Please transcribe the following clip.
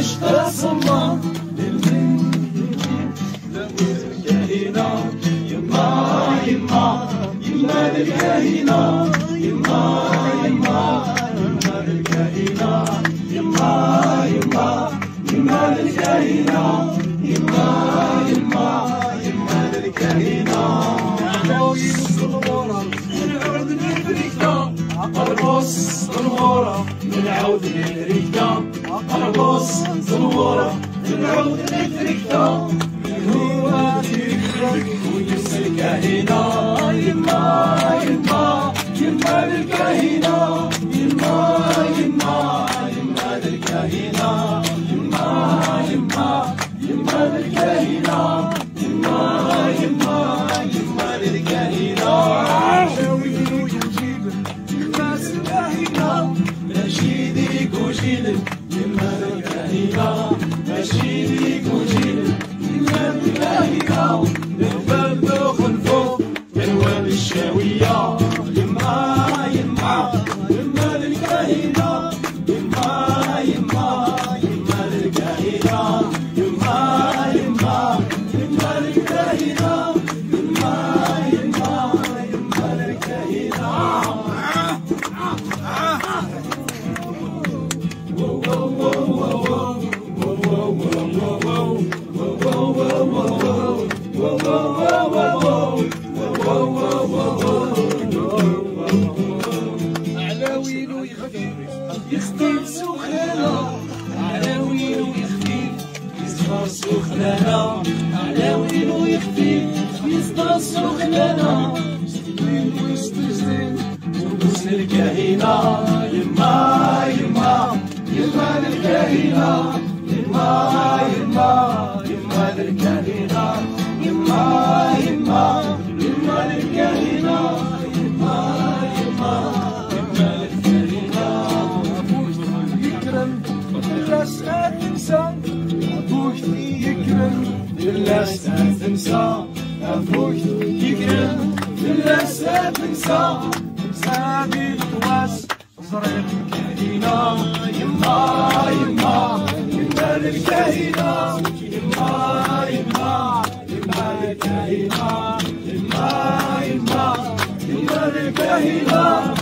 اشتاق صمام الكاهنة يما يما يما الكاهنة يما يما يما الكاهنة يما يما يما الكاهنة يما يما يما الكاهنة عطاوي الصغورة نعود نفريكا قربوس صنورة نعود نفريكا قربوس صنورة نعود نفريكا هو تكرك ويس الكاهنة يما يما يما الكاهنة يما يما يما الكاهنة يما يما يما الكاهنة يما يما يما الكاهنة عاوينو يجيب الناس الكاهنة ماشي ديك وجيلك يما الكاهنة ماشي ديك وجيلك يما الكاهنة نقبل خلفو الوان الشاوية يما يما يما الكاهنة يما يما يما الكاهنة يما يما يما الكاهنة يما يما يما الكاهنة علاوينو يخفيف يخفيف سخنانة علاوينو يخفيف يصفى سخنانة علاوينو يخفيف يصفى سخنانة جديد وسط جديد ونبوس الكاهنة يما يما يما الكاهنة يما يما يما الكاهنة يما يما يما الكاهنة يما يما يما الكاهنة يكرم الناس تنسى أبوك يكرم الناس تنسى أبوك يكرم الناس تنسى سامي الواس صريح الكاهنة يما يما يما الكاهنة يما يما يما الكاهنة يما يما يما الكاهنة